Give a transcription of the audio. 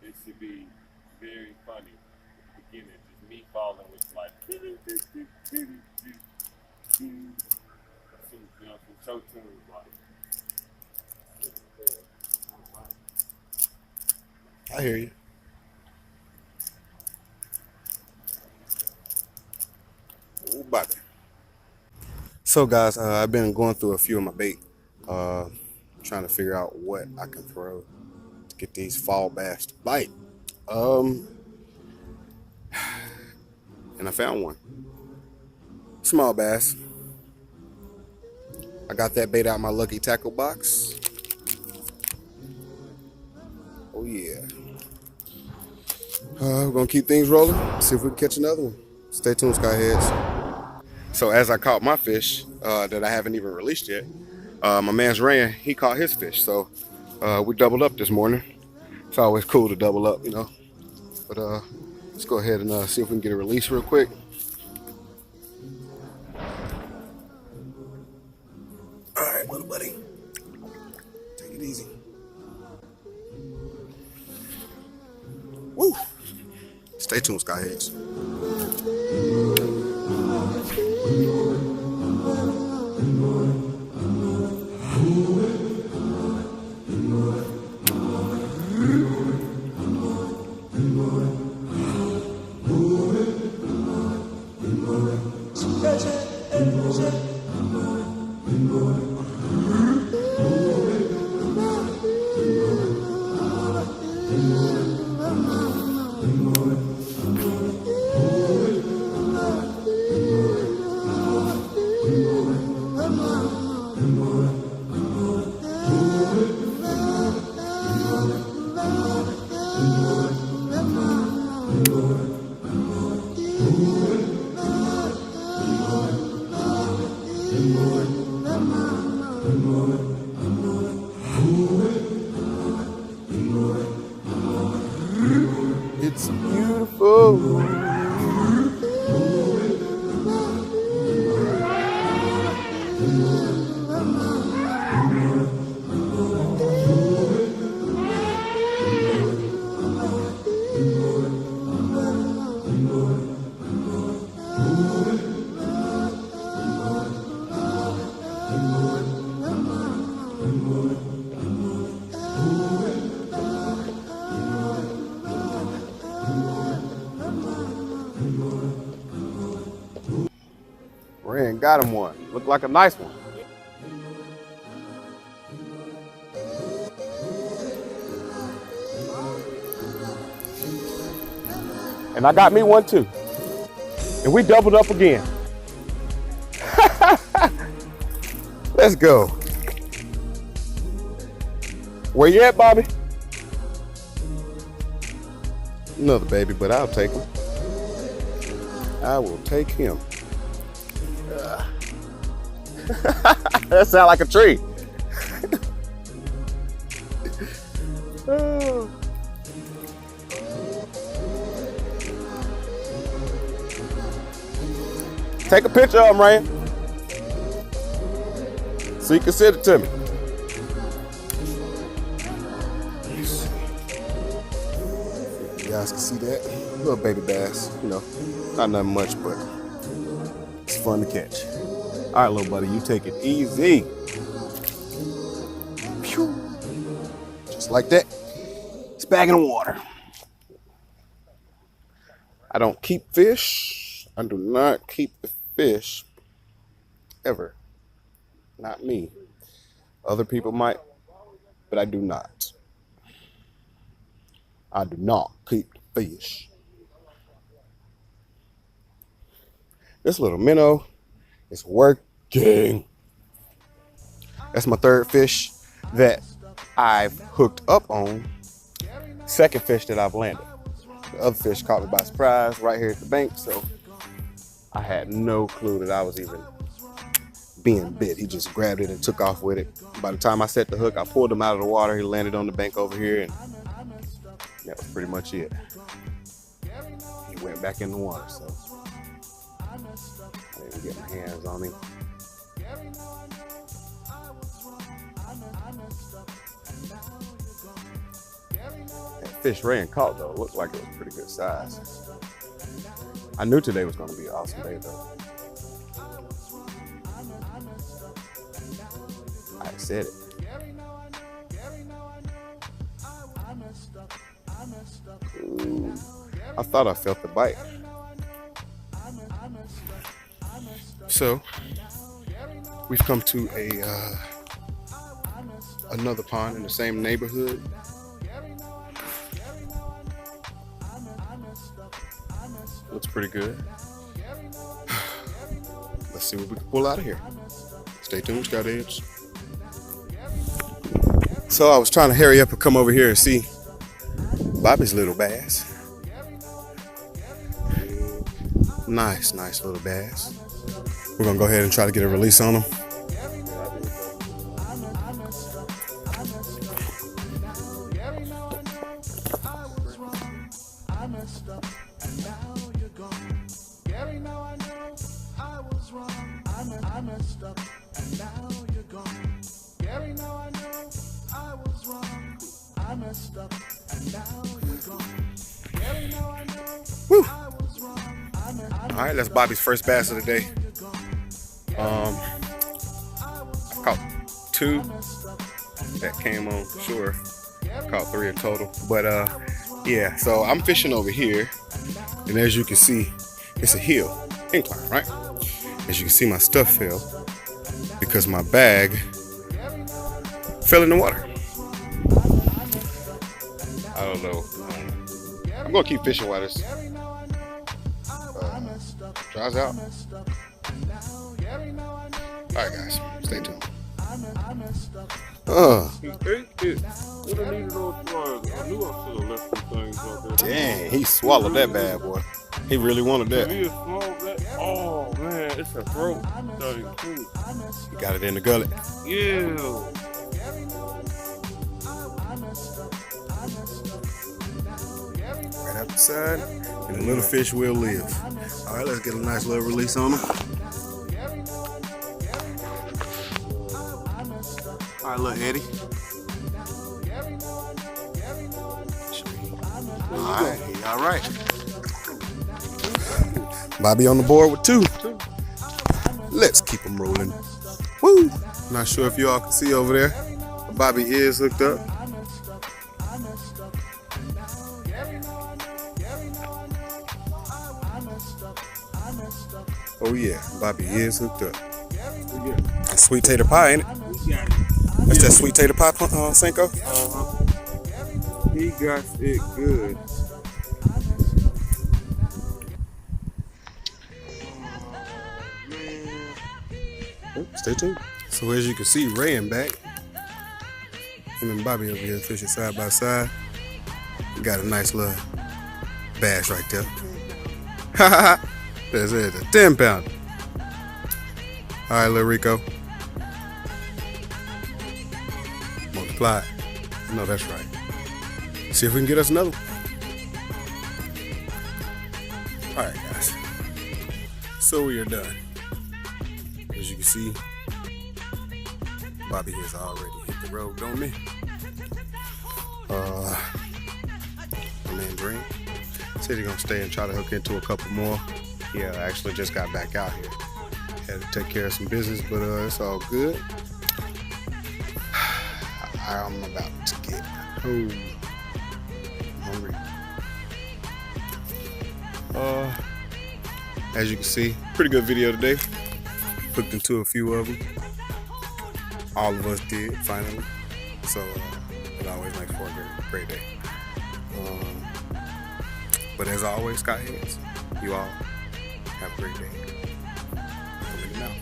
It should be very funny. At the beginning, just me falling with like some show tunes like. I hear you. Ooh, Bobby. So, guys, I've been going through a few of my bait, uh, trying to figure out what I can throw to get these fall bass to bite. Um, and I found one. Small bass. I got that bait out of my lucky tackle box. Oh, yeah. We're going to keep things rolling, see if we can catch another one. Stay tuned, Skyheads. So as I caught my fish that I haven't even released yet, my man's Ryan, he caught his fish. So we doubled up this morning. It's always cool to double up, you know. But let's go ahead and see if we can get a release real quick. All right, little buddy. Take it easy. Woo! Stay tuned, Skyheads. It's beautiful. Ran got him one. Looked like a nice one. And I got me one too. And we doubled up again. Let's go. Where you at, Bobby? Another baby, but I'll take him. I will take him. That sounds like a tree. Oh. Take a picture of him, Ryan, so you can send it to me. You guys can see that little baby bass. You know, not nothing much, but it's fun to catch. All right, little buddy, you take it easy. Phew. Just like that. It's back in the water. I don't keep fish. I do not keep the fish ever. Not me. Other people might, but I do not. I do not keep the fish. This little minnow is working. That's my third fish that I've hooked up on. Second fish that I've landed. The other fish caught me by surprise right here at the bank, so I had no clue that I was even being bit. He just grabbed it and took off with it. By the time I set the hook, I pulled him out of the water. He landed on the bank over here, and that was pretty much it. He went back in the water, so I didn't get my hands on him. That fish Ray caught though looked like it was pretty good size. I knew today was gonna be an awesome day though. I said it. Ooh, I thought I felt the bite. So we've come to another pond in the same neighborhood. Looks pretty good. Let's see what we can pull out of here. Stay tuned, Scout Edge. So I was trying to hurry up and come over here and see Bobby's little bass. Nice little bass. We're gonna go ahead and try to get a release on him. Woo. All right, that's Bobby's first bass of the day. I caught 2 that came on shore. Caught 3 in total. But yeah, so I'm fishing over here, and as you can see, it's a hill, incline, right? As you can see, my stuff fell because my bag fell in the water. I don't know. I'm gonna keep fishing while this dries out. All right, guys, stay tuned. Dang, he swallowed that bad boy. He really wanted that. Oh man, it's a throat. He got it in the gullet. Yeah. Right out the side, and the little fish will live. All right, let's get a nice little release on him. All right, little Eddie. All right. Bobby on the board with 2. Let's keep him rolling. Woo! Not sure if y'all can see over there. Bobby is hooked up. Oh yeah, Bobby is hooked up. That's sweet tater pie, ain't it? That's that sweet tater pie, Senko? He got it good. Stay tuned. So as you can see, Ray and back. Him and Bobby over here fishing side by side. We got a nice little bass right there. That's it, a 10-pounder. All right, little Rico. Multiply. I know that's right. See if we can get us another one. All right, guys. So we are done. As you can see, Bobby has already hit the road, don't me? My man Green said he's gonna stay and try to hook into a couple more. Yeah, I actually just got back out here. Had to take care of some business, but it's all good. I'm about to get home. Hungry. As you can see, pretty good video today. Hooked into a few of them. All of us did, finally. So it always makes for a great day. But as always, Scout Heads, you all have a great day. Over and out.